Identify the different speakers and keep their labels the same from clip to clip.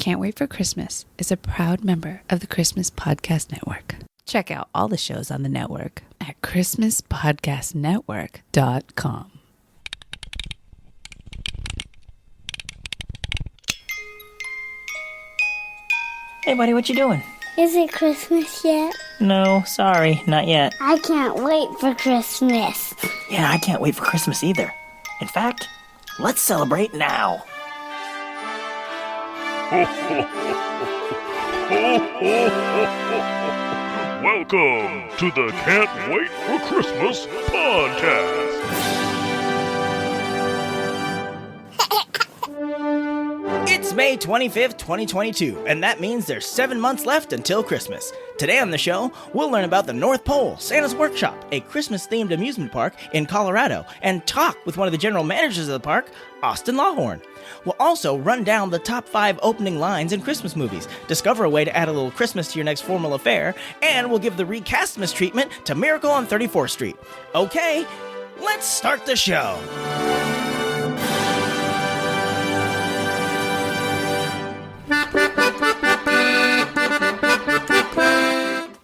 Speaker 1: Can't Wait for Christmas is a proud member of the Christmas Podcast Network. Check out all the shows on the network at christmaspodcastnetwork.com.
Speaker 2: Hey, buddy, what you doing?
Speaker 3: Is it Christmas yet?
Speaker 2: No, sorry, not yet.
Speaker 3: I can't wait for Christmas.
Speaker 2: Yeah, I can't wait for Christmas either. In fact, let's celebrate now.
Speaker 4: Welcome to the Can't Wait for Christmas podcast.
Speaker 2: It's May 25th, 2022, and that means there's 7 months left until Christmas. Today on the show, we'll learn about the North Pole, Santa's Workshop, a Christmas-themed amusement park in Colorado, and talk with one of the general managers of the park, Austin Lawhorn. We'll also run down the top 5 opening lines in Christmas movies, discover a way to add a little Christmas to your next formal affair, and we'll give the Re-Castmas treatment to Miracle on 34th Street. Okay, let's start the show.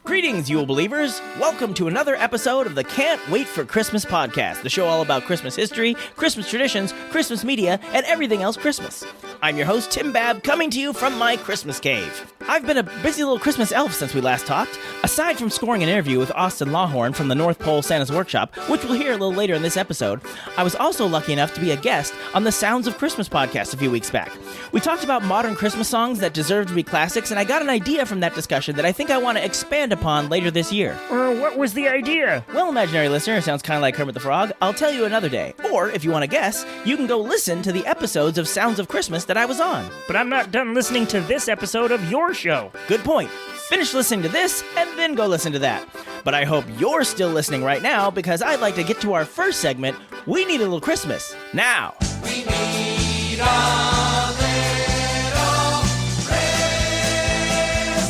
Speaker 2: Greetings, Yule Believers! Welcome to another episode of the Can't Wait for Christmas podcast, the show all about Christmas history, Christmas traditions, Christmas media, and everything else Christmas. I'm your host, Tim Babb, coming to you from my Christmas cave. I've been a busy little Christmas elf since we last talked. Aside from scoring an interview with Austin Lawhorn from the North Pole Santa's Workshop, which we'll hear a little later in this episode, I was also lucky enough to be a guest on the Sounds of Christmas podcast a few weeks back. We talked about modern Christmas songs that deserve to be classics, and I got an idea from that discussion that I think I want to expand upon later this year.
Speaker 5: What was the idea?
Speaker 2: Well, imaginary listener, it sounds kind of like Kermit the Frog. I'll tell you another day. Or, if you want to guess, you can go listen to the episodes of Sounds of Christmas that I was on.
Speaker 5: But I'm not done listening to this episode of your show.
Speaker 2: Good point. Finish listening to this, and then go listen to that. But I hope you're still listening right now, because I'd like to get to our first segment, We Need a Little Christmas, now.
Speaker 6: We need a little Christmas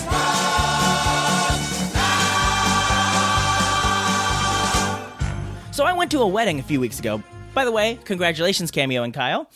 Speaker 6: now.
Speaker 2: So I went to a wedding a few weeks ago. By the way, congratulations, Cameo and Kyle.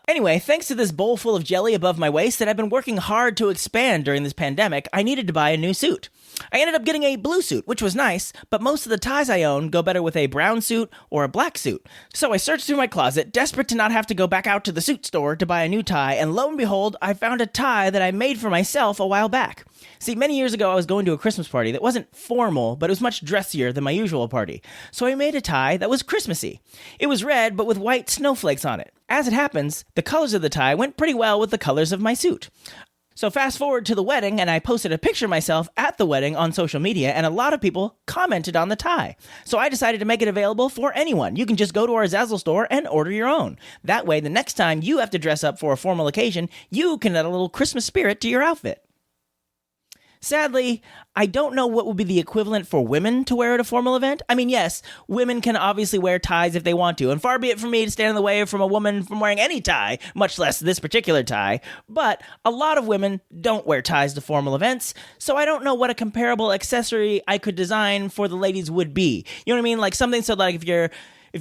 Speaker 2: Anyway, thanks to this bowl full of jelly above my waist that I've been working hard to expand during this pandemic, I needed to buy a new suit. I ended up getting a blue suit, which was nice, but most of the ties I own go better with a brown suit or a black suit. So I searched through my closet, desperate to not have to go back out to the suit store to buy a new tie, and lo and behold, I found a tie that I made for myself a while back. See, many years ago, I was going to a Christmas party that wasn't formal, but it was much dressier than my usual party. So I made a tie that was Christmassy. It was red, but with white snowflakes on it. As it happens, the colors of the tie went pretty well with the colors of my suit. So fast forward to the wedding, and I posted a picture of myself at the wedding on social media, and a lot of people commented on the tie. So I decided to make it available for anyone. You can just go to our Zazzle store and order your own. That way, the next time you have to dress up for a formal occasion, you can add a little Christmas spirit to your outfit. Sadly, I don't know what would be the equivalent for women to wear at a formal event. I mean, yes, women can obviously wear ties if they want to, and far be it from me to stand in the way from a woman from wearing any tie, much less this particular tie, but a lot of women don't wear ties to formal events, so I don't know what a comparable accessory I could design for the ladies would be. You know what I mean? Like something so like if your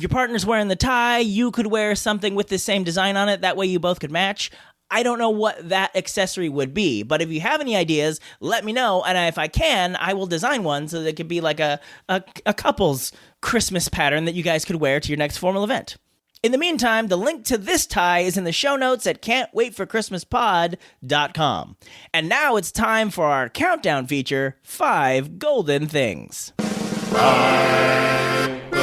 Speaker 2: partner's wearing the tie, you could wear something with the same design on it, that way you both could match. I don't know what that accessory would be, but if you have any ideas, let me know, and if I can, I will design one so that it could be like a couple's Christmas pattern that you guys could wear to your next formal event. In the meantime, the link to this tie is in the show notes at can'twaitforchristmaspod.com. And now it's time for our countdown feature, 5 Golden Things.
Speaker 4: 5 golden things.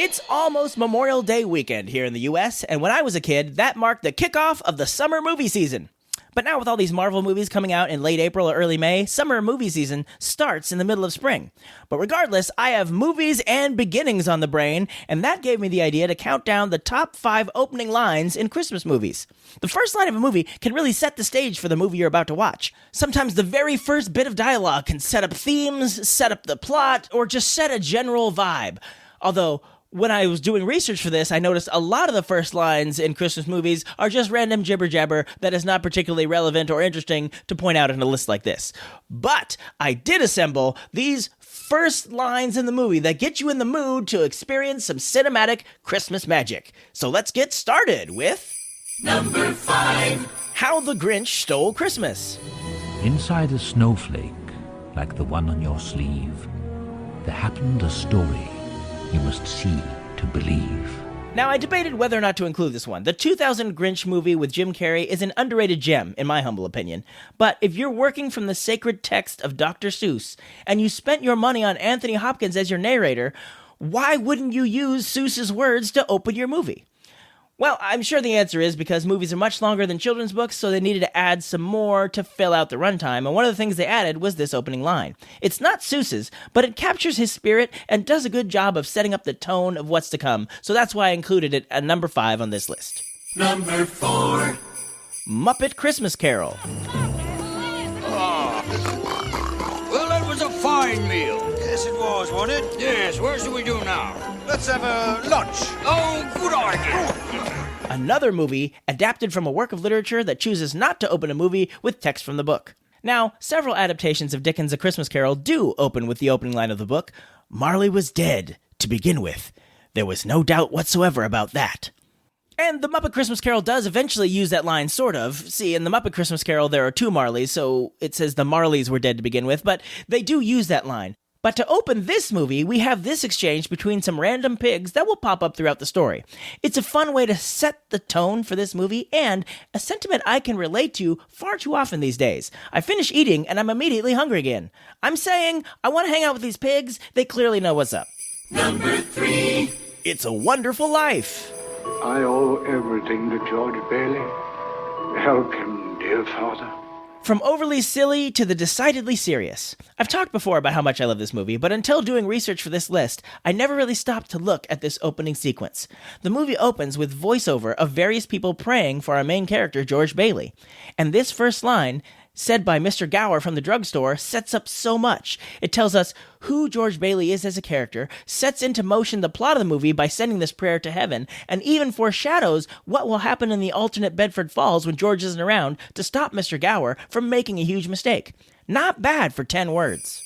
Speaker 2: It's almost Memorial Day weekend here in the US, and when I was a kid, that marked the kickoff of the summer movie season. But now with all these Marvel movies coming out in late April or early May, summer movie season starts in the middle of spring. But regardless, I have movies and beginnings on the brain, and that gave me the idea to count down the top 5 opening lines in Christmas movies. The first line of a movie can really set the stage for the movie you're about to watch. Sometimes the very first bit of dialogue can set up themes, set up the plot, or just set a general vibe. Although, when I was doing research for this, I noticed a lot of the first lines in Christmas movies are just random jibber-jabber that is not particularly relevant or interesting to point out in a list like this. But I did assemble these first lines in the movie that get you in the mood to experience some cinematic Christmas magic. So let's get started with...
Speaker 6: Number 5.
Speaker 2: How the Grinch Stole Christmas.
Speaker 7: Inside a snowflake, like the one on your sleeve, there happened a story you must see to believe.
Speaker 2: Now, I debated whether or not to include this one. The 2000 Grinch movie with Jim Carrey is an underrated gem, in my humble opinion. But if you're working from the sacred text of Dr. Seuss, and you spent your money on Anthony Hopkins as your narrator, why wouldn't you use Seuss's words to open your movie? Well, I'm sure the answer is because movies are much longer than children's books, so they needed to add some more to fill out the runtime, and one of the things they added was this opening line. It's not Seuss's, but it captures his spirit and does a good job of setting up the tone of what's to come, so that's why I included it at number 5 on this list.
Speaker 6: Number 4.
Speaker 2: Muppet Christmas Carol.
Speaker 8: Well, that was a fine meal.
Speaker 9: Yes, it was, wasn't it?
Speaker 8: Yes, where shall we do now?
Speaker 9: Let's have a lunch.
Speaker 8: Oh, good idea.
Speaker 2: Another movie adapted from a work of literature that chooses not to open a movie with text from the book. Now, several adaptations of Dickens' A Christmas Carol do open with the opening line of the book. Marley was dead, to begin with. There was no doubt whatsoever about that. And the Muppet Christmas Carol does eventually use that line, sort of. See, in the Muppet Christmas Carol, there are 2 Marleys, so it says the Marleys were dead to begin with, but they do use that line. But to open this movie, we have this exchange between some random pigs that will pop up throughout the story. It's a fun way to set the tone for this movie, and a sentiment I can relate to far too often these days. I finish eating, and I'm immediately hungry again. I'm saying, I want to hang out with these pigs. They clearly know what's up.
Speaker 6: Number 3.
Speaker 2: It's a Wonderful Life.
Speaker 10: I owe everything to George Bailey. Help him, dear father.
Speaker 2: From overly silly to the decidedly serious. I've talked before about how much I love this movie, but until doing research for this list, I never really stopped to look at this opening sequence. The movie opens with voiceover of various people praying for our main character, George Bailey. And this first line, said by Mr. Gower from the drugstore, sets up so much. It tells us who George Bailey is as a character, sets into motion the plot of the movie by sending this prayer to heaven, and even foreshadows what will happen in the alternate Bedford Falls when George isn't around to stop Mr. Gower from making a huge mistake. Not bad for 10 words.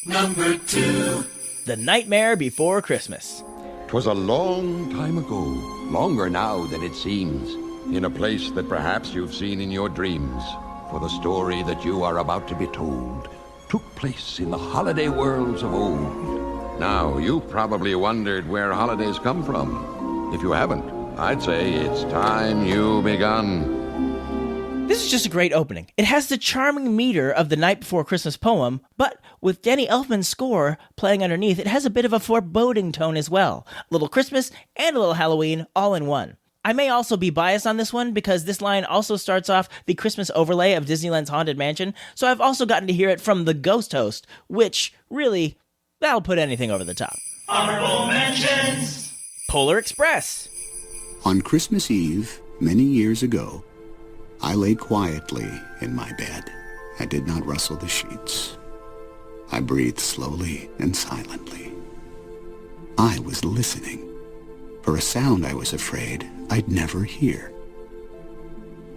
Speaker 6: Number 2.
Speaker 2: The Nightmare Before Christmas.
Speaker 11: 'Twas a long time ago, longer now than it seems, in a place that perhaps you've seen in your dreams. For the story that you are about to be told took place in the holiday worlds of old. Now, you probably wondered where holidays come from. If you haven't, I'd say it's time you begun.
Speaker 2: This is just a great opening. It has the charming meter of the Night Before Christmas poem, but with Danny Elfman's score playing underneath, it has a bit of a foreboding tone as well. A little Christmas and a little Halloween all in one. I may also be biased on this one because this line also starts off the Christmas overlay of Disneyland's Haunted Mansion, so I've also gotten to hear it from the Ghost Host, which, really, that'll put anything over the top.
Speaker 6: Honorable mentions.
Speaker 2: Polar Express.
Speaker 12: On Christmas Eve, many years ago, I lay quietly in my bed. I did not rustle the sheets. I breathed slowly and silently. I was listening for a sound I was afraid I'd never hear.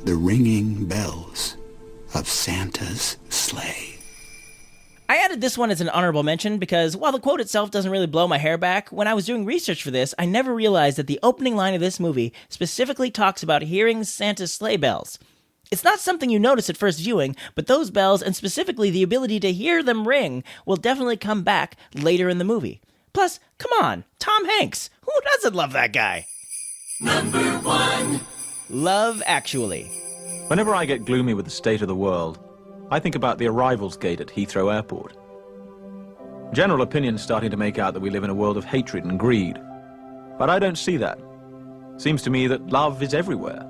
Speaker 12: The ringing bells of Santa's sleigh.
Speaker 2: I added this one as an honorable mention because while the quote itself doesn't really blow my hair back, when I was doing research for this, I never realized that the opening line of this movie specifically talks about hearing Santa's sleigh bells. It's not something you notice at first viewing, but those bells, and specifically the ability to hear them ring, will definitely come back later in the movie. Plus, come on, Tom Hanks. Who doesn't love that guy?
Speaker 6: Number 1.
Speaker 2: Love Actually.
Speaker 13: Whenever I get gloomy with the state of the world, I think about the arrivals gate at Heathrow Airport. General opinion's starting to make out that we live in a world of hatred and greed. But I don't see that. Seems to me that love is everywhere.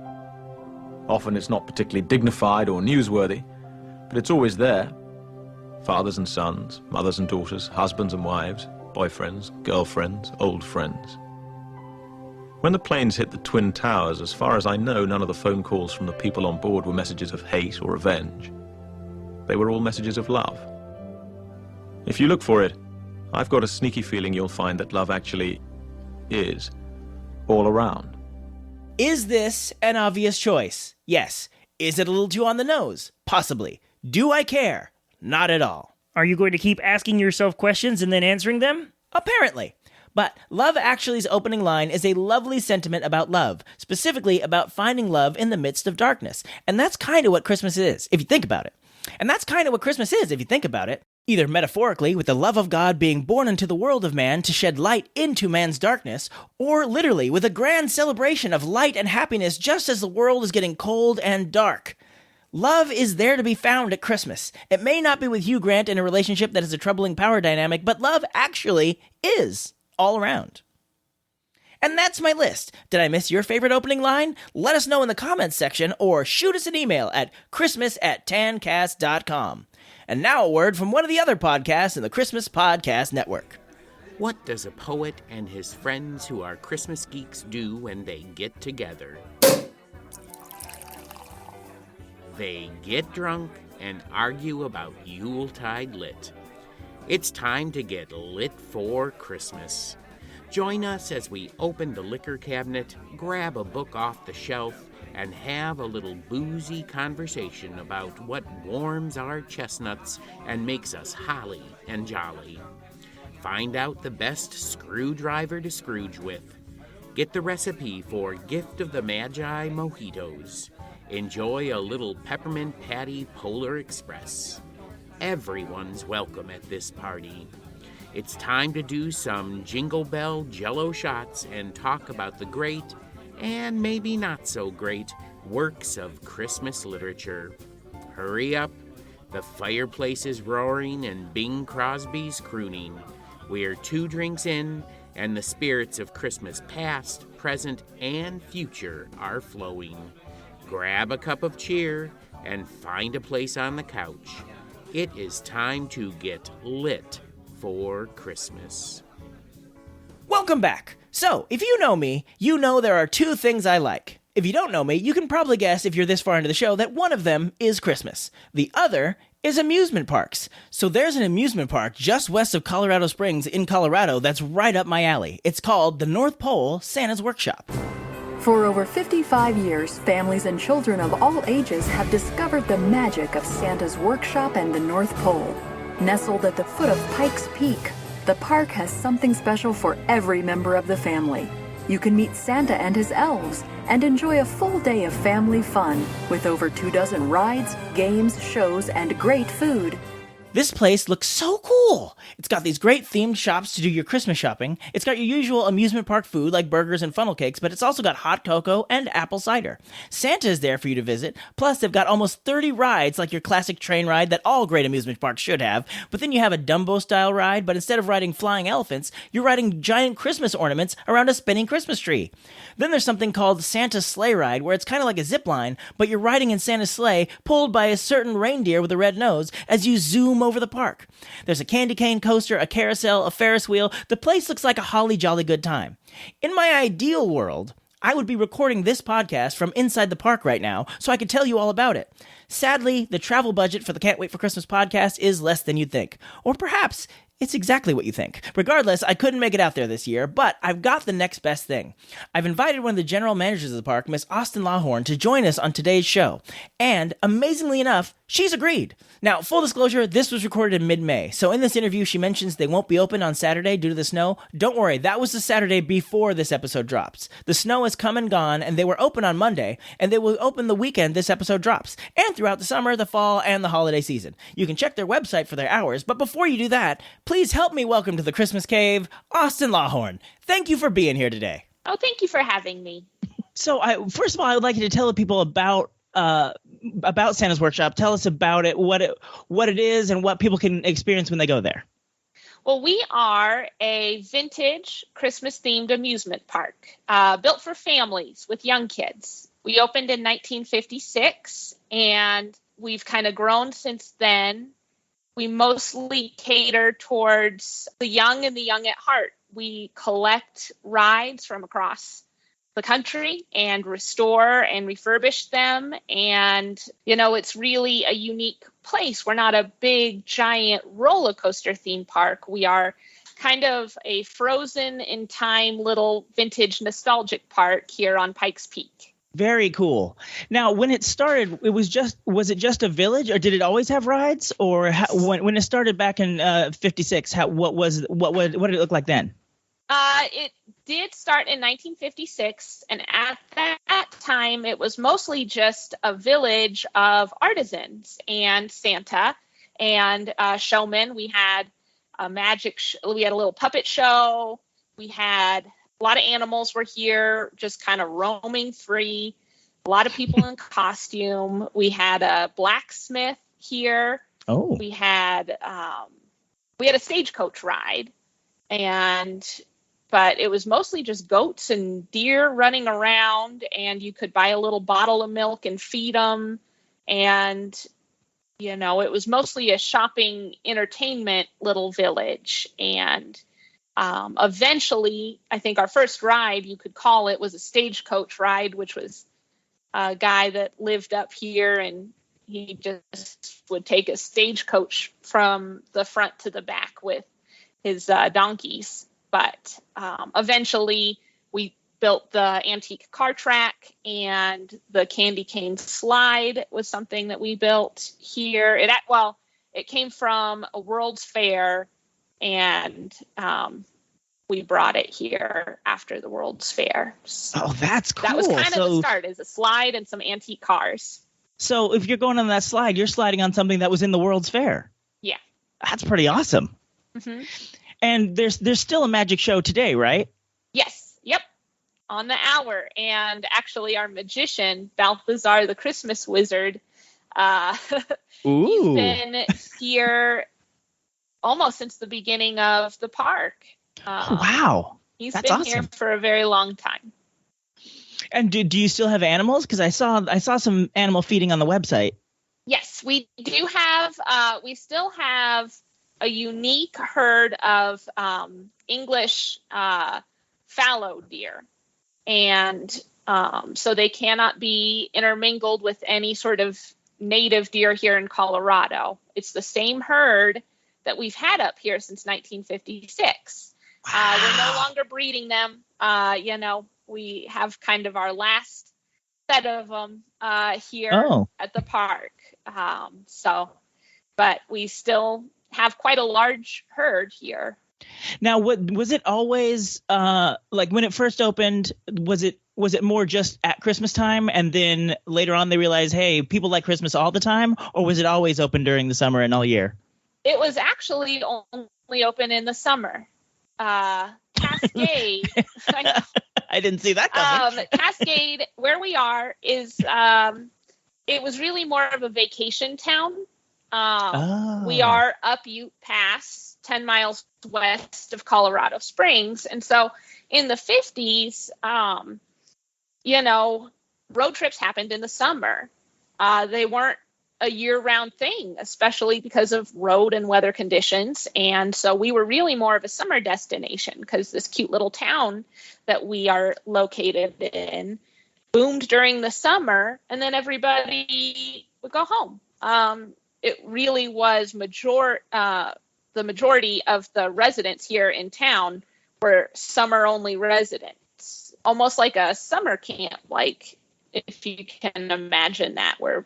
Speaker 13: Often it's not particularly dignified or newsworthy, but it's always there. Fathers and sons, mothers and daughters, husbands and wives, boyfriends, girlfriends, old friends. When the planes hit the Twin Towers, as far as I know, none of the phone calls from the people on board were messages of hate or revenge. They were all messages of love. If you look for it, I've got a sneaky feeling you'll find that love actually is all around.
Speaker 2: Is this an obvious choice? Yes. Is it a little too on the nose? Possibly. Do I care? Not at all.
Speaker 5: Are you going to keep asking yourself questions and then answering them?
Speaker 2: Apparently. But Love Actually's opening line is a lovely sentiment about love, specifically about finding love in the midst of darkness. And that's kind of what Christmas is, if you think about it. And that's kind of what Christmas is, if you think about it. Either metaphorically, with the love of God being born into the world of man to shed light into man's darkness, or literally with a grand celebration of light and happiness just as the world is getting cold and dark. Love is there to be found at Christmas. It may not be with Hugh Grant in a relationship that is a troubling power dynamic, but love actually is all around. And that's my list. Did I miss your favorite opening line? Let us know in the comments section or shoot us an email at christmas@tancast.com. And now a word from one of the other podcasts in the Christmas Podcast Network.
Speaker 14: What does a poet and his friends who are Christmas geeks do when they get together? They get drunk and argue about Yuletide lit. It's time to get lit for Christmas. Join us as we open the liquor cabinet, grab a book off the shelf, and have a little boozy conversation about what warms our chestnuts and makes us holly and jolly. Find out the best screwdriver to Scrooge with. Get the recipe for Gift of the Magi mojitos. Enjoy a little peppermint patty Polar Express. Everyone's welcome at this party. It's time to do some Jingle Bell Jello shots and talk about the great, and maybe not so great, works of Christmas literature. Hurry up. The fireplace is roaring and Bing Crosby's crooning. We're 2 drinks in, and the spirits of Christmas past, present, and future are flowing. Grab a cup of cheer and find a place on the couch. It is time to get lit for Christmas.
Speaker 2: Welcome back. So, if you know me, you know there are 2 things I like. If you don't know me, you can probably guess if you're this far into the show that one of them is Christmas. The other is amusement parks. So there's an amusement park just west of Colorado Springs in Colorado that's right up my alley. It's called the North Pole Santa's Workshop.
Speaker 15: For over 55 years, families and children of all ages have discovered the magic of Santa's Workshop and the North Pole. Nestled at the foot of Pikes Peak, the park has something special for every member of the family. You can meet Santa and his elves and enjoy a full day of family fun with over 24 rides, games, shows, and great food.
Speaker 2: This place looks so cool. It's got these great themed shops to do your Christmas shopping. It's got your usual amusement park food like burgers and funnel cakes, but it's also got hot cocoa and apple cider. Santa is there for you to visit. Plus, they've got almost 30 rides like your classic train ride that all great amusement parks should have. But then you have a Dumbo-style ride, but instead of riding flying elephants, you're riding giant Christmas ornaments around a spinning Christmas tree. Then there's something called Santa's Sleigh Ride, where it's kind of like a zip line, but you're riding in Santa's sleigh, pulled by a certain reindeer with a red nose as you zoom over the park. There's a candy cane coaster, a carousel, a Ferris wheel. The place looks like a holly jolly good time. In my ideal world, I would be recording this podcast from inside the park right now so I could tell you all about it. Sadly, the travel budget for the Can't Wait for Christmas podcast is less than you'd think. Or perhaps it's exactly what you think. Regardless, I couldn't make it out there this year, but I've got the next best thing. I've invited one of the general managers of the park, Miss Austin Lawhorn, to join us on today's show. And, amazingly enough, she's agreed. Now, full disclosure, this was recorded in mid-May, so in this interview she mentions they won't be open on Saturday due to the snow. Don't worry, that was the Saturday before this episode drops. The snow has come and gone, and they were open on Monday, and they will open the weekend this episode drops, and throughout the summer, the fall, and the holiday season. You can check their website for their hours, but before you do that, please help me welcome to the Christmas Cave, Austin Lawhorn. Thank you for being here today.
Speaker 16: Oh, thank you for having me.
Speaker 2: So, first of all, I would like you to tell the people about Santa's Workshop. Tell us about it, what it is, and what people can experience when they go there.
Speaker 16: Well, we are a vintage Christmas-themed amusement park built for families with young kids. We opened in 1956, and we've kind of grown since then. We mostly cater towards the young and the young at heart. We collect rides from across the country and restore and refurbish them. And, it's really a unique place. We're not a big, giant roller coaster theme park. We are kind of a frozen in time little vintage nostalgic park here on Pikes Peak.
Speaker 2: Very cool. Now, when it started, was it just a village, or did it always have rides? Or when it started back in 56, what did it look like then?
Speaker 16: It did start in 1956, and at that time, it was mostly just a village of artisans and Santa and showmen. We had a we had a little puppet show. We had a lot of animals were here, just kind of roaming free. A lot of people in costume. We had a blacksmith here.
Speaker 2: Oh.
Speaker 16: We had a stagecoach ride, but it was mostly just goats and deer running around, and you could buy a little bottle of milk and feed them. And, it was mostly a shopping entertainment little village. And eventually, I think our first ride, you could call it, was a stagecoach ride, which was a guy that lived up here, and he just would take a stagecoach from the front to the back with his donkeys. But eventually, we built the antique car track, and the candy cane slide was something that we built here. It came from a World's Fair, and we brought it here after the World's Fair.
Speaker 2: Oh, that's cool.
Speaker 16: That was kind of the start, is a slide and some antique cars.
Speaker 2: So if you're going on that slide, you're sliding on something that was in the World's Fair.
Speaker 16: Yeah.
Speaker 2: That's pretty awesome.
Speaker 16: Mm-hmm.
Speaker 2: And there's still a magic show today, right?
Speaker 16: Yes. Yep. On the hour. And actually our magician, Balthazar the Christmas Wizard, he's been here almost since the beginning of the park.
Speaker 2: Wow.
Speaker 16: That's been awesome. Here for a very long time.
Speaker 2: And do you still have animals? Because I saw some animal feeding on the website.
Speaker 16: Yes, we do have. We still have a unique herd of English fallow deer, and so they cannot be intermingled with any sort of native deer here in Colorado. It's the same herd that we've had up here since 1956. Wow. We're no longer breeding them. We have kind of our last set of them here at the park. But we still have quite a large herd here.
Speaker 2: Now, was it always like when it first opened? Was it more just at Christmas time, and then later on they realized, hey, people like Christmas all the time, or was it always open during the summer and all year?
Speaker 16: It was actually only open in the summer. Cascade.
Speaker 2: I didn't see that coming.
Speaker 16: Cascade, where we are, is it was really more of a vacation town. We are up Ute Pass, 10 miles west of Colorado Springs. And so in the 50s, road trips happened in the summer. They weren't a year-round thing, especially because of road and weather conditions. And so we were really more of a summer destination, because this cute little town that we are located in boomed during the summer, and then everybody would go home. It really was the majority of the residents here in town were summer-only residents, almost like a summer camp, like if you can imagine that, where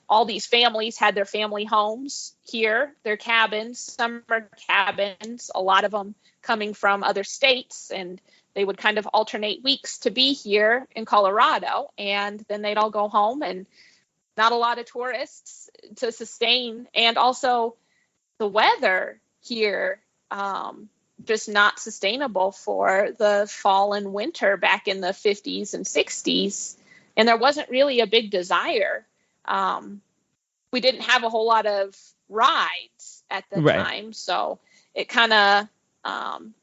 Speaker 16: all these families had their family homes here, their cabins, summer cabins, a lot of them coming from other states, and they would kind of alternate weeks to be here in Colorado, and then they'd all go home, and not a lot of tourists to sustain. And also the weather here, just not sustainable for the fall and winter back in the 50s and 60s. And there wasn't really a big desire. We didn't have a whole lot of rides at the time, so it kind of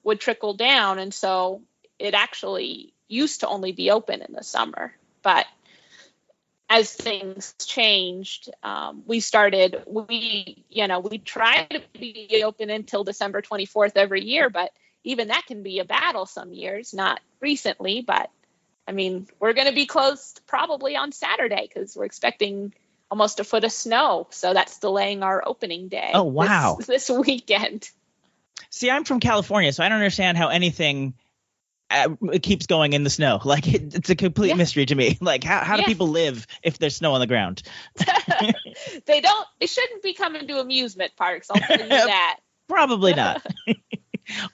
Speaker 16: would trickle down. And so it actually used to only be open in the summer. But as things changed, we tried to be open until December 24th every year, but even that can be a battle some years, not recently, but I mean, we're going to be closed probably on Saturday because we're expecting almost a foot of snow. So that's delaying our opening day.
Speaker 2: Oh, wow.
Speaker 16: This weekend.
Speaker 2: See, I'm from California, so I don't understand how anything it keeps going in the snow. Like it's a complete mystery to me. Like how do people live if there's snow on the ground?
Speaker 16: They shouldn't be coming to amusement parks. I'll tell you that.
Speaker 2: Probably not.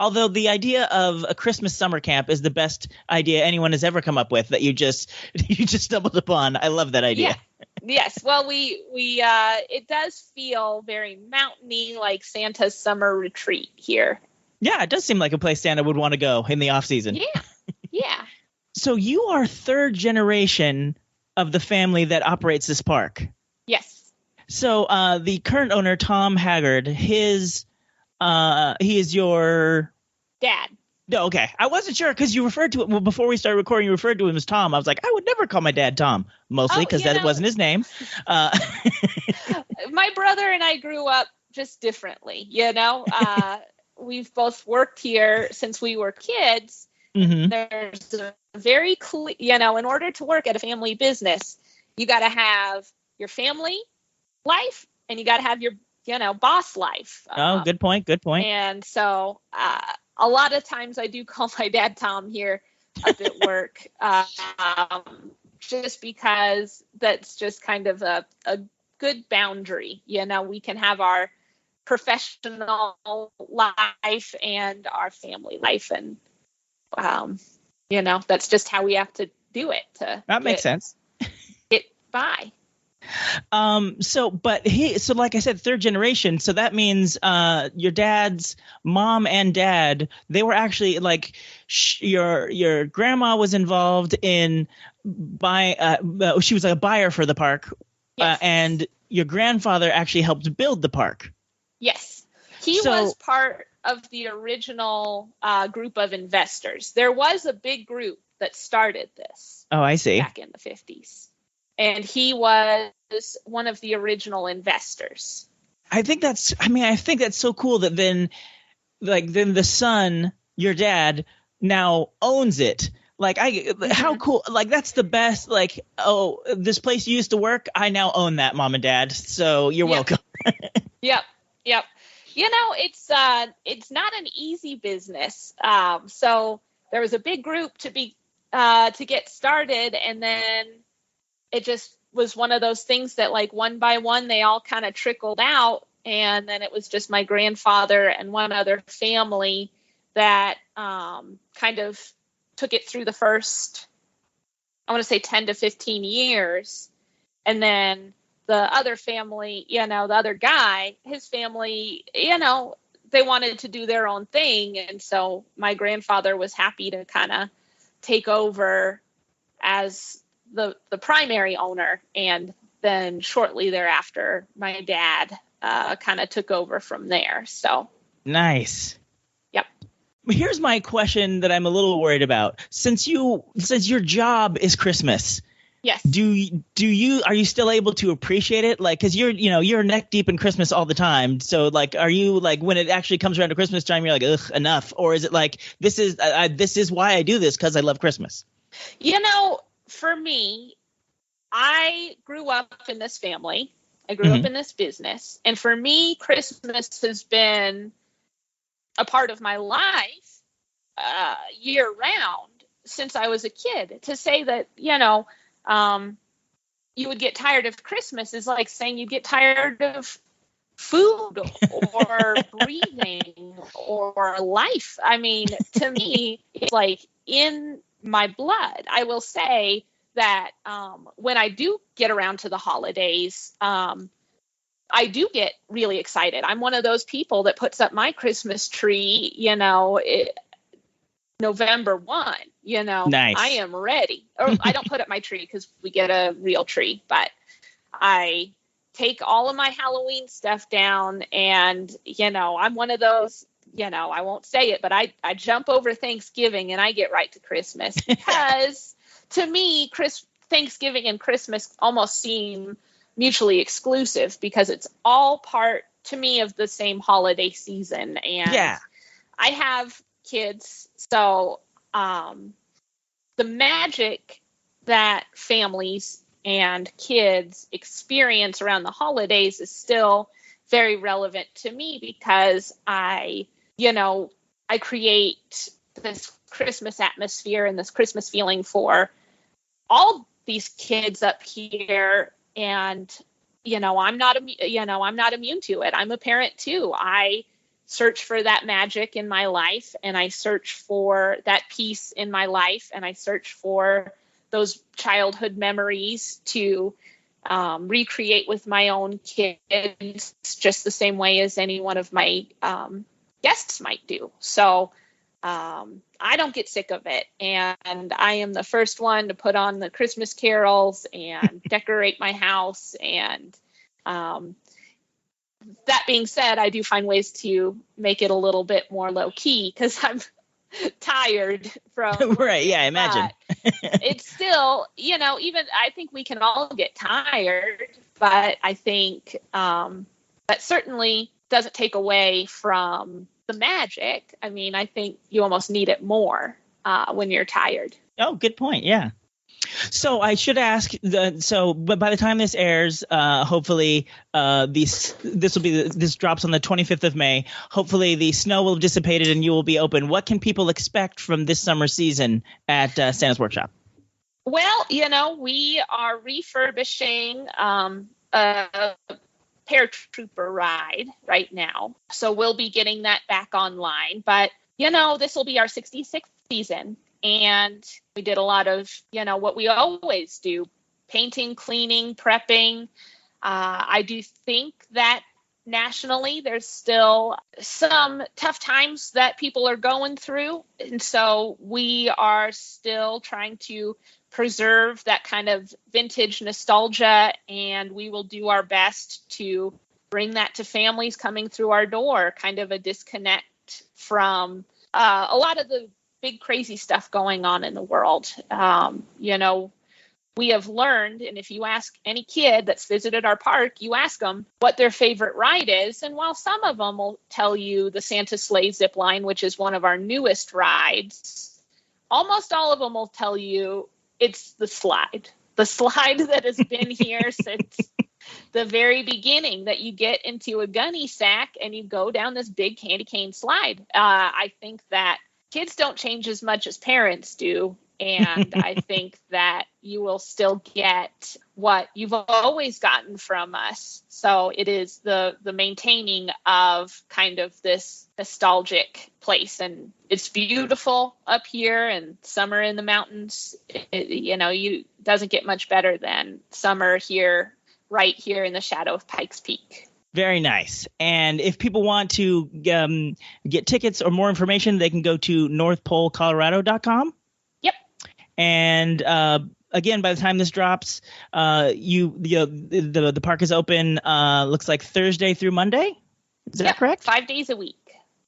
Speaker 2: Although the idea of a Christmas summer camp is the best idea anyone has ever come up with that you just stumbled upon. I love that idea.
Speaker 16: Yeah. Yes. Well, we it does feel very mountainy, like Santa's summer retreat here.
Speaker 2: Yeah, it does seem like a place Santa would want to go in the off season.
Speaker 16: Yeah. Yeah.
Speaker 2: So you are third generation of the family that operates this park.
Speaker 16: Yes.
Speaker 2: So the current owner, Tom Haggard, he is your
Speaker 16: dad.
Speaker 2: No, okay. I wasn't sure because you referred to it before we started recording. You referred to him as Tom. I was like, I would never call my dad Tom, mostly because that wasn't his name.
Speaker 16: My brother and I grew up just differently. We've both worked here since we were kids.
Speaker 2: Mm-hmm.
Speaker 16: There's a very clear, in order to work at a family business, you got to have your family life and you got to have your, boss life.
Speaker 2: Good point. Good point.
Speaker 16: And so a lot of times I do call my dad Tom here up at work, just because that's just kind of a good boundary. We can have our professional life and our family life, and that's just how we have to do it.
Speaker 2: That makes sense.
Speaker 16: Get by.
Speaker 2: So like I said, third generation. So that means your dad's mom and dad, they were actually like your grandma was involved in she was a buyer for the park.
Speaker 16: Yes.
Speaker 2: And your grandfather actually helped build the park.
Speaker 16: Yes. He was part of the original group of investors. There was a big group that started this.
Speaker 2: Oh, I see.
Speaker 16: Back in the 50s. And he was one of the original investors.
Speaker 2: I think that's so cool that then the son, your dad, now owns it. Like how cool, like that's the best, like, oh, this place you used to work, I now own that, mom and dad. So you're welcome.
Speaker 16: Yep. It's not an easy business. So there was a big group to get started, and then it just was one of those things that like one by one, they all kind of trickled out. And then it was just my grandfather and one other family that kind of took it through the first, I want to say 10 to 15 years. And then the other family, the other guy, his family, they wanted to do their own thing. And so my grandfather was happy to kind of take over as the primary owner. And then shortly thereafter, my dad kind of took over from there. So
Speaker 2: nice.
Speaker 16: Yep.
Speaker 2: Here's my question that I'm a little worried about. Since your job is Christmas,
Speaker 16: yes.
Speaker 2: Are you still able to appreciate it? Like, cause you're neck deep in Christmas all the time. So like, are you like, when it actually comes around to Christmas time, you're like, ugh, enough? Or is it like, this is why I do this, cause I love Christmas?
Speaker 16: For me, I grew up in this family. I grew up in this business. And for me, Christmas has been a part of my life year round since I was a kid. To say that, you would get tired of Christmas is like saying you get tired of food or breathing or life. I mean, to me, it's like in my blood. I will say that when I do get around to the holidays, I do get really excited. I'm one of those people that puts up my Christmas tree, November 1,
Speaker 2: Nice.
Speaker 16: I am ready. Or I don't put up my tree because we get a real tree, but I take all of my Halloween stuff down and, I'm one of those, I won't say it, but I jump over Thanksgiving and I get right to Christmas because to me, Thanksgiving and Christmas almost seem mutually exclusive because it's all part to me of the same holiday season. And
Speaker 2: yeah.
Speaker 16: I have kids. So the magic that families and kids experience around the holidays is still very relevant to me because I create this Christmas atmosphere and this Christmas feeling for all these kids up here. And, I'm not immune to it. I'm a parent too. I search for that magic in my life, and I search for that peace in my life, and I search for those childhood memories to recreate with my own kids, just the same way as any one of my guests might do. So I don't get sick of it. And I am the first one to put on the Christmas carols and decorate my house. And that being said, I do find ways to make it a little bit more low key because I'm tired from
Speaker 2: right. Yeah, I imagine.
Speaker 16: It's still, even I think we can all get tired, but I think that certainly doesn't take away from the magic. I mean, I think you almost need it more when you're tired.
Speaker 2: Oh, good point. Yeah. So I should ask. But by the time this airs, hopefully, this drops on the 25th of May. Hopefully, the snow will have dissipated and you will be open. What can people expect from this summer season at Santa's Workshop?
Speaker 16: Well, we are refurbishing a paratrooper ride right now, so we'll be getting that back online. But this will be our 66th season. And we did a lot of, what we always do, painting, cleaning, prepping. I do think that nationally there's still some tough times that people are going through. And so we are still trying to preserve that kind of vintage nostalgia. And we will do our best to bring that to families coming through our door, kind of a disconnect from a lot of the big crazy stuff going on in the world. We have learned, and if you ask any kid that's visited our park, you ask them what their favorite ride is, and while some of them will tell you the Santa Sleigh Zip Line, which is one of our newest rides, almost all of them will tell you it's the slide that has been here since the very beginning, that you get into a gunny sack and you go down this big candy cane slide. I think that kids don't change as much as parents do. And I think that you will still get what you've always gotten from us. So it is the maintaining of kind of this nostalgic place. And it's beautiful up here, and summer in the mountains, doesn't get much better than summer here, right here in the shadow of Pikes Peak.
Speaker 2: Very nice. And if people want to get tickets or more information, they can go to northpolecolorado.com.
Speaker 16: Yep.
Speaker 2: And again, by the time this drops, the park is open. Looks like Thursday through Monday. Is that correct?
Speaker 16: 5 days a week.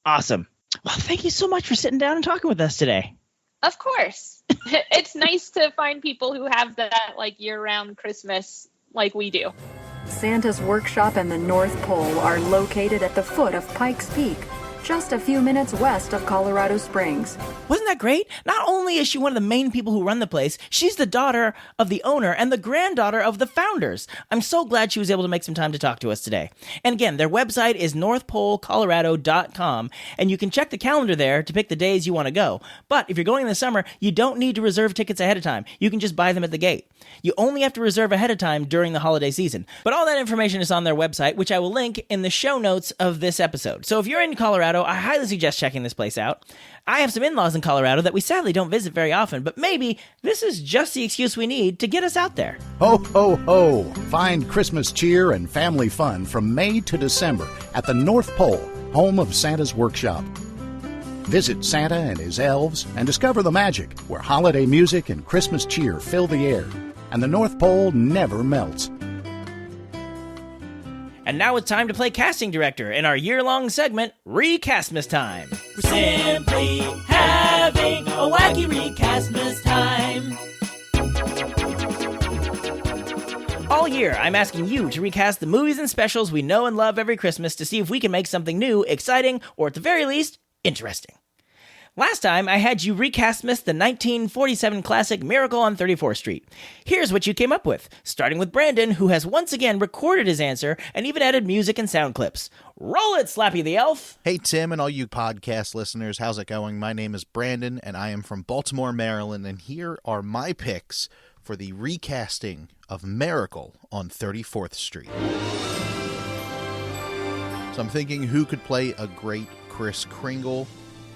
Speaker 2: Awesome. Well, thank you so much for sitting down and talking with us today.
Speaker 16: Of course. It's nice to find people who have that year-round Christmas like we do.
Speaker 15: Santa's Workshop and the North Pole are located at the foot of Pikes Peak, just a few minutes west of Colorado Springs.
Speaker 2: Wasn't that great? Not only is she one of the main people who run the place, she's the daughter of the owner and the granddaughter of the founders. I'm so glad she was able to make some time to talk to us today. And again, their website is northpolecolorado.com, and you can check the calendar there to pick the days you want to go. But if you're going in the summer, you don't need to reserve tickets ahead of time. You can just buy them at the gate. You only have to reserve ahead of time during the holiday season. But all that information is on their website, which I will link in the show notes of this episode. So if you're in Colorado, I highly suggest checking this place out. I have some in-laws in Colorado that we sadly don't visit very often, but maybe this is just the excuse we need to get us out there.
Speaker 17: Ho, ho, ho! Find Christmas cheer and family fun from May to December at the North Pole, home of Santa's Workshop. Visit Santa and his elves and discover the magic where holiday music and Christmas cheer fill the air, and the North Pole never melts.
Speaker 2: And now it's time to play casting director in our year-long segment, Re-Castmas Time.
Speaker 6: We're simply having a wacky Re-Castmas time.
Speaker 2: All year, I'm asking you to recast the movies and specials we know and love every Christmas to see if we can make something new, exciting, or at the very least, interesting. Last time, I had you Re-Castmas the 1947 classic Miracle on 34th Street. Here's what you came up with, starting with Brandon, who has once again recorded his answer and even added music and sound clips. Roll it, Slappy the Elf!
Speaker 18: Hey, Tim, and all you podcast listeners, how's it going? My name is Brandon, and I am from Baltimore, Maryland, and here are my picks for the recasting of Miracle on 34th Street. So I'm thinking who could play a great Kris Kringle.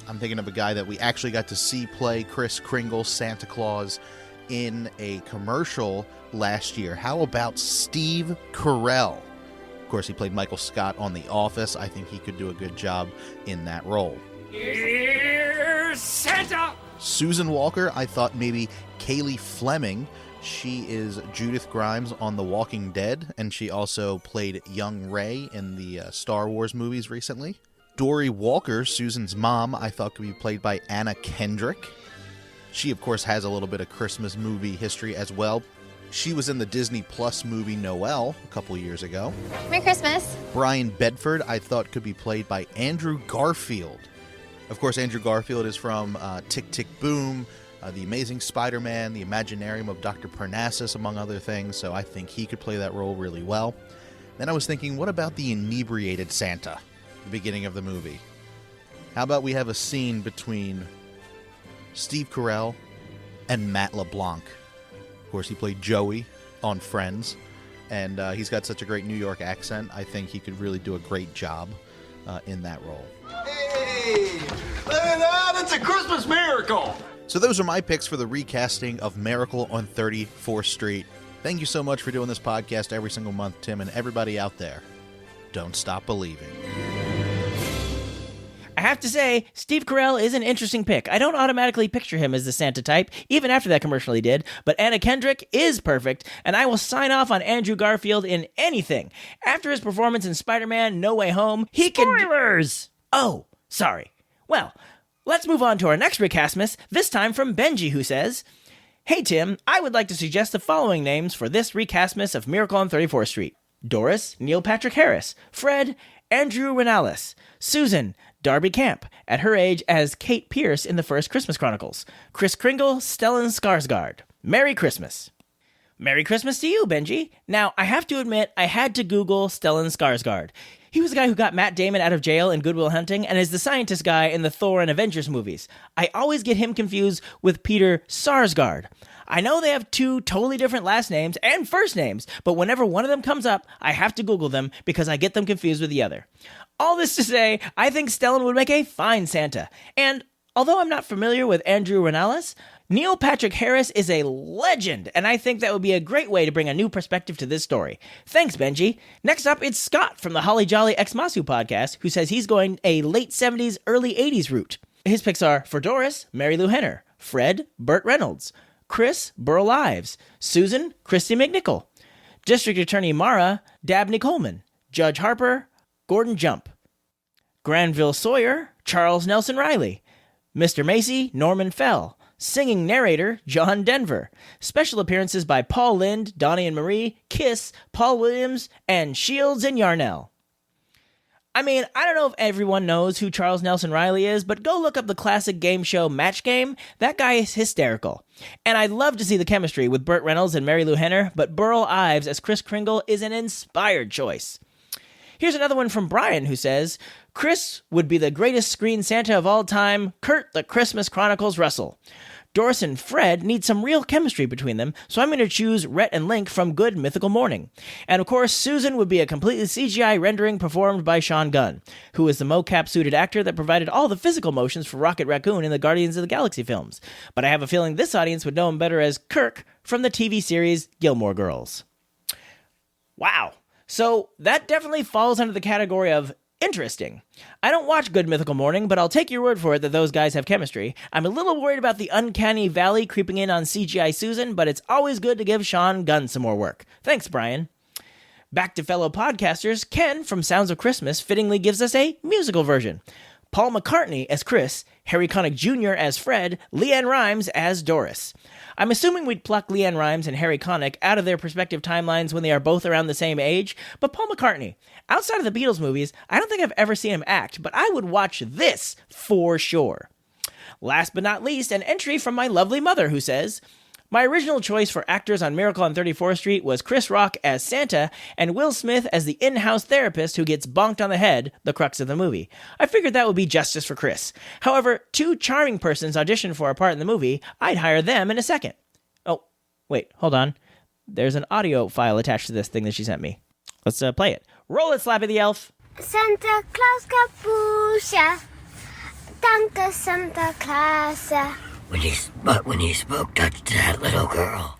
Speaker 18: I'm thinking of a guy that we actually got to see play Kris Kringle, Santa Claus, in a commercial last year. How about Steve Carell? Of course, he played Michael Scott on The Office. I think he could do a good job in that role.
Speaker 6: Here's Santa!
Speaker 18: Susan Walker, I thought maybe Kaylee Fleming. She is Judith Grimes on The Walking Dead, and she also played young Rey in the Star Wars movies recently. Dory Walker, Susan's mom, I thought could be played by Anna Kendrick. She, of course, has a little bit of Christmas movie history as well. She was in the Disney Plus movie Noelle a couple years ago.
Speaker 19: Merry Christmas.
Speaker 18: Brian Bedford, I thought could be played by Andrew Garfield. Of course, Andrew Garfield is from Tick, Tick, Boom, The Amazing Spider-Man, The Imaginarium of Dr. Parnassus, among other things, so I think he could play that role really well. Then I was thinking, what about the inebriated Santa? The beginning of the movie. How about we have a scene between Steve Carell and Matt LeBlanc? Of course, he played Joey on Friends, and he's got such a great New York accent. I think he could really do a great job in that role.
Speaker 8: Hey! Look at that! It's a Christmas miracle!
Speaker 18: So those are my picks for the recasting of Miracle on 34th Street. Thank you so much for doing this podcast every single month, Tim, and everybody out there. Don't stop believing.
Speaker 2: I have to say, Steve Carell is an interesting pick. I don't automatically picture him as the Santa type, even after that commercial he did, but Anna Kendrick is perfect, and I will sign off on Andrew Garfield in anything. After his performance in Spider-Man No Way Home, he can...
Speaker 5: Spoilers!
Speaker 2: Oh, sorry. Well, let's move on to our next Re-Castmas, this time from Benji, who says, Hey Tim, I would like to suggest the following names for this Re-Castmas of Miracle on 34th Street. Doris, Neil Patrick Harris. Fred, Andrew Renales. Susan, Darby Camp, at her age as Kate Pierce in the first Christmas Chronicles. Kris Kringle, Stellan Skarsgård. Merry Christmas. Merry Christmas to you, Benji. Now, I have to admit, I had to Google Stellan Skarsgård. He was the guy who got Matt Damon out of jail in Good Will Hunting and is the scientist guy in the Thor and Avengers movies. I always get him confused with Peter Sarsgaard. I know they have two totally different last names and first names, but whenever one of them comes up, I have to Google them because I get them confused with the other. All this to say, I think Stellan would make a fine Santa. And although I'm not familiar with Andrew Renales, Neil Patrick Harris is a legend, and I think that would be a great way to bring a new perspective to this story. Thanks, Benji. Next up, it's Scott from the Holly Jolly Xmasu podcast, who says he's going a late 70s, early 80s route. His picks are for Doris, Mary Lou Henner, Fred, Burt Reynolds, Chris, Burl Ives, Susan, Christy McNichol, District Attorney Mara, Dabney Coleman, Judge Harper, Gordon Jump, Granville Sawyer, Charles Nelson Riley, Mr. Macy, Norman Fell, Singing narrator, John Denver. Special appearances by Paul Lind, Donnie and Marie, Kiss, Paul Williams, and Shields and Yarnell. I mean, I don't know if everyone knows who Charles Nelson Riley is, but go look up the classic game show Match Game. That guy is hysterical. And I'd love to see the chemistry with Burt Reynolds and Mary Lou Henner, but Burl Ives as Kris Kringle is an inspired choice. Here's another one from Brian, who says, Chris would be the greatest screen Santa of all time, Kurt the Christmas Chronicles Russell. Doris and Fred need some real chemistry between them, so I'm going to choose Rhett and Link from Good Mythical Morning. And of course, Susan would be a completely CGI rendering performed by Sean Gunn, who is the mocap-suited actor that provided all the physical motions for Rocket Raccoon in the Guardians of the Galaxy films. But I have a feeling this audience would know him better as Kirk from the TV series Gilmore Girls. Wow. So that definitely falls under the category of interesting. I don't watch Good Mythical Morning, but I'll take your word for it that those guys have chemistry. I'm a little worried about the uncanny valley creeping in on CGI Susan, but it's always good to give Sean Gunn some more work. Thanks, Brian. Back to fellow podcasters, Ken from Sounds of Christmas fittingly gives us a musical version. Paul McCartney as Chris, Harry Connick Jr. as Fred, Leanne Rimes as Doris. I'm assuming we'd pluck Leanne Rimes and Harry Connick out of their respective timelines when they are both around the same age, but Paul McCartney, outside of the Beatles movies, I don't think I've ever seen him act, but I would watch this for sure. Last but not least, an entry from my lovely mother who says, my original choice for actors on Miracle on 34th Street was Chris Rock as Santa and Will Smith as the in-house therapist who gets bonked on the head, the crux of the movie. I figured that would be justice for Chris. However, two charming persons auditioned for a part in the movie. I'd hire them in a second. Oh, wait, hold on. There's an audio file attached to this thing that she sent me. Let's play it. Roll it, Slappy the Elf.
Speaker 3: Santa Claus Kapoosha. Danke, Santa Claus.
Speaker 19: When he spoke to that little girl.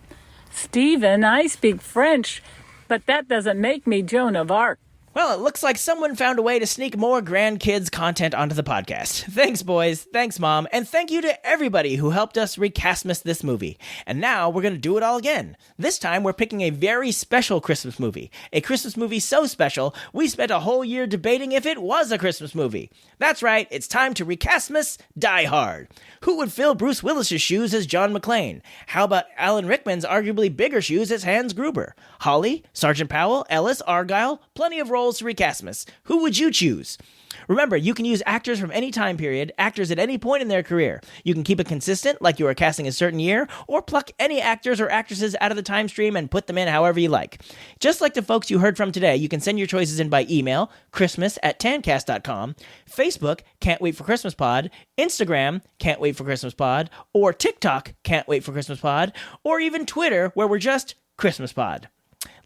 Speaker 20: Stephen, I speak French, but that doesn't make me Joan of Arc.
Speaker 2: Well, it looks like someone found a way to sneak more grandkids content onto the podcast. Thanks, boys. Thanks, Mom. And thank you to everybody who helped us Re-Castmas this movie. And now we're going to do it all again. This time, we're picking a very special Christmas movie. A Christmas movie so special, we spent a whole year debating if it was a Christmas movie. That's right. It's time to Re-Castmas Die Hard. Who would fill Bruce Willis's shoes as John McClane? How about Alan Rickman's arguably bigger shoes as Hans Gruber? Holly, Sergeant Powell, Ellis, Argyle, plenty of roles to Re-Castmas. Who would you choose? Remember, you can use actors from any time period, actors at any point in their career. You can keep it consistent, like you are casting a certain year, or pluck any actors or actresses out of the time stream and put them in however you like. Just like the folks you heard from today, you can send your choices in by email, christmas@tancast.com, Facebook, Can't Wait for Christmas Pod, Instagram, Can't Wait for Christmas Pod, or TikTok, Can't Wait for Christmas Pod, or even Twitter, where we're just Christmas Pod.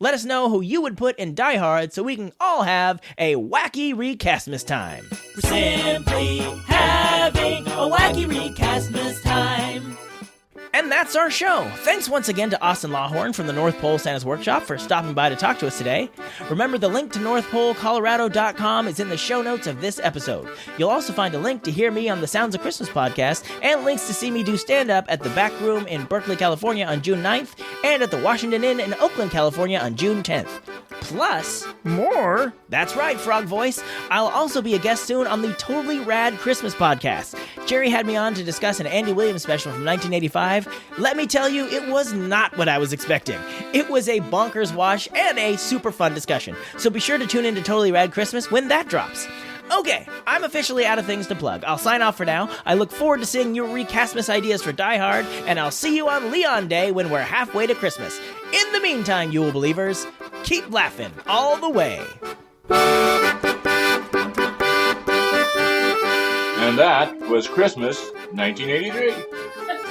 Speaker 2: Let us know who you would put in Die Hard so we can all have a wacky Re-Castmas time.
Speaker 21: We're simply having a wacky Re-Castmas time.
Speaker 2: And that's our show. Thanks once again to Austin Lawhorn from the North Pole Santa's Workshop for stopping by to talk to us today. Remember, the link to NorthPoleColorado.com is in the show notes of this episode. You'll also find a link to hear me on the Sounds of Christmas podcast and links to see me do stand-up at the Back Room in Berkeley, California on June 9th and at the Washington Inn in Oakland, California on June 10th. Plus,
Speaker 5: more?
Speaker 2: That's right, Frog Voice. I'll also be a guest soon on the Totally Rad Christmas podcast. Jerry had me on to discuss an Andy Williams special from 1985. Let me tell you, it was not what I was expecting. It was a bonkers watch and a super fun discussion. So be sure to tune in to Totally Rad Christmas when that drops. Okay, I'm officially out of things to plug. I'll sign off for now. I look forward to seeing your Re-Castmas ideas for Die Hard, and I'll see you on Leon Day when we're halfway to Christmas. In the meantime, Yule Believers, keep laughing all the way.
Speaker 4: And that was Christmas 1983.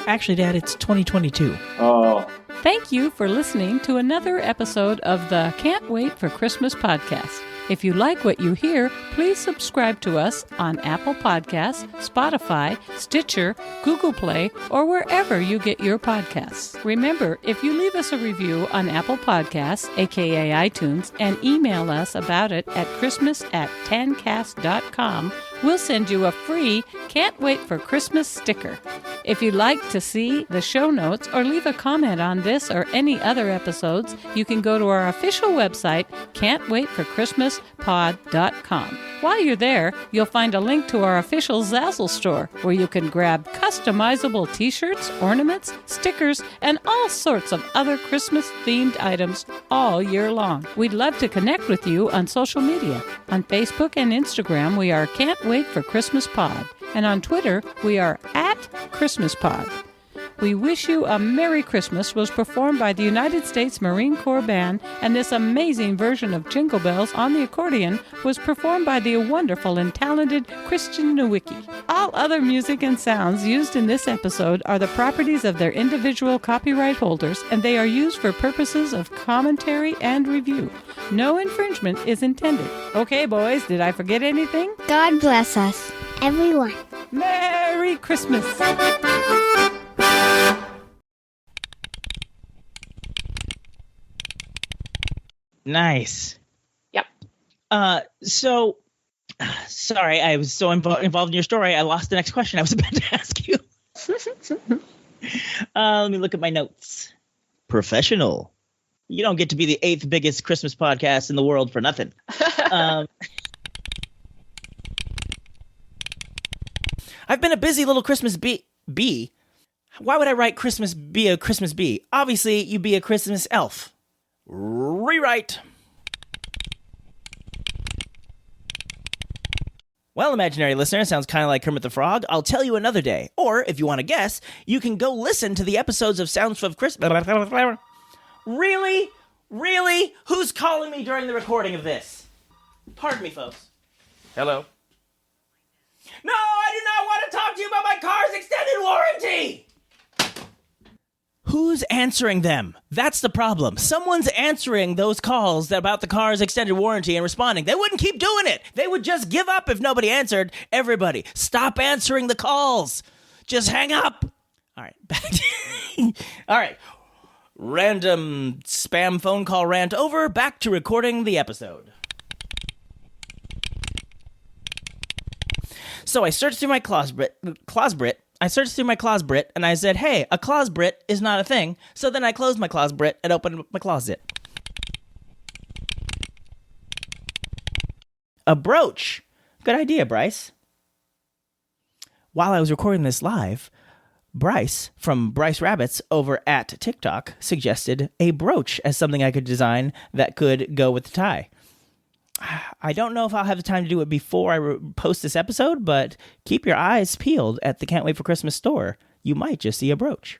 Speaker 2: Actually, Dad, it's 2022.
Speaker 4: Oh.
Speaker 20: Thank you for listening to another episode of the Can't Wait for Christmas podcast. If you like what you hear, please subscribe to us on Apple Podcasts, Spotify, Stitcher, Google Play, or wherever you get your podcasts. Remember, if you leave us a review on Apple Podcasts, aka iTunes, and email us about it at christmas@tancast.com, we'll send you a free Can't Wait for Christmas sticker. If you'd like to see the show notes or leave a comment on this or any other episodes, you can go to our official website, can'twaitforchristmaspod.com. While you're there, you'll find a link to our official Zazzle store, where you can grab customizable t-shirts, ornaments, stickers, and all sorts of other Christmas-themed items all year long. We'd love to connect with you on social media. On Facebook and Instagram, we are Can't Wait for Christmas Pod. And on Twitter, we are @ChristmasPod. We Wish You a Merry Christmas was performed by the United States Marine Corps Band, and this amazing version of Jingle Bells on the accordion was performed by the wonderful and talented Christian Nowicki. All other music and sounds used in this episode are the properties of their individual copyright holders, and they are used for purposes of commentary and review. No infringement is intended. Okay, boys, did I forget anything?
Speaker 3: God bless us, everyone.
Speaker 20: Merry Christmas!
Speaker 2: Nice.
Speaker 16: Yep.
Speaker 2: So, sorry, I was so involved in your story, I lost the next question I was about to ask you. Let me look at my notes. Professional. You don't get to be the 8th biggest Christmas podcast in the world for nothing. I've been a busy little Christmas bee. Why would I write Christmas be a Christmas bee? Obviously, you'd be a Christmas elf. Rewrite. Well, imaginary listener, sounds kind of like Kermit the Frog. I'll tell you another day. Or, if you want to guess, you can go listen to the episodes of Sounds of Christmas. Really? Really? Who's calling me during the recording of this? Pardon me, folks. Hello? No, I do not want to talk to you about my car's extended warranty! Who's answering them? That's the problem. Someone's answering those calls about the car's extended warranty and responding. They wouldn't keep doing it. They would just give up if nobody answered. Everybody, stop answering the calls. Just hang up. All right, back to... All right. Random spam phone call rant over. Back to recording the episode. So I searched through my closet, and I said, hey, a closet is not a thing. So then I closed my closet and opened my closet. A brooch. Good idea, Bryce. While I was recording this live, Bryce from Bryce Rabbits over at TikTok suggested a brooch as something I could design that could go with the tie. I don't know if I'll have the time to do it before I post this episode, but keep your eyes peeled at the Can't Wait for Christmas store. You might just see a brooch.